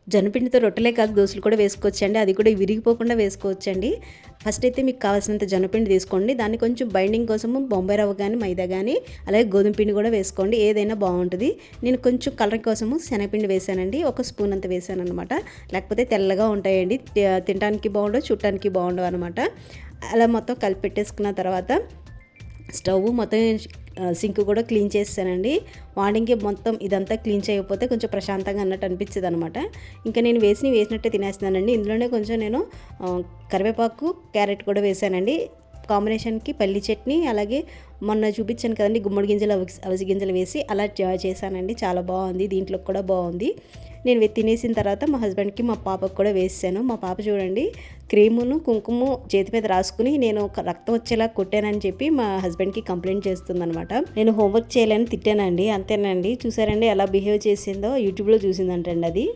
జొన్నపిండితో రొట్టెలే కాదు దోశలు కూడా వేసుకోవచ్చండి. అది కూడా విరిగిపోకుండా వేసుకోవచ్చండి. ఫస్ట్ అయితే మీకు కావాల్సినంత జొన్నపిండి తీసుకోండి. దాన్ని కొంచెం బైండింగ్ కోసము బొంబాయి రవ్వ కానీ మైదా కానీ అలాగే గోధుమ పిండి కూడా వేసుకోండి. ఏదైనా బాగుంటుంది. నేను కొంచెం కలర్ కోసము శనగపిండి వేసానండి. ఒక స్పూన్ అంత వేసాను అనమాట. లేకపోతే తెల్లగా ఉంటాయండి, తినడానికి బాగుండవు, చుట్టానికి బాగుండవు అనమాట. అలా మొత్తం కలిపి పెట్టేసుకున్న తర్వాత స్టవ్ మొత్తం సింక్ కూడా క్లీన్ చేసానండి. మార్నింగ్కి మొత్తం ఇదంతా క్లీన్ చేయకపోతే కొంచెం ప్రశాంతంగా అన్నట్టు అనిపించేది అనమాట. ఇంకా నేను వేసినట్టే తినేస్తున్నానండి. ఇందులోనే కొంచెం నేను కరివేపాకు క్యారెట్ కూడా వేసానండి. కాంబినేషన్కి పల్లి చట్నీ, అలాగే మొన్న చూపించాను కదండి గుమ్మడి గింజలు అవిసి గింజలు వేసి అలా చేశానండి. చాలా బాగుంది, దీంట్లో కూడా బాగుంది. నేను తినేసిన తర్వాత మా హస్బెండ్కి మా పాపకు కూడా వేసాను. మా పాప చూడండి క్రీమును కుంకుమ చేతి మీద రాసుకుని నేను రక్తం వచ్చేలా కొట్టానని చెప్పి మా హస్బెండ్కి కంప్లైంట్ చేస్తుందనమాట. నేను హోంవర్క్ చేయాలని తిట్టానండి, అంతేనండి. చూసారండి ఎలా బిహేవ్ చేసిందో, యూట్యూబ్లో చూసిందంటండి అది.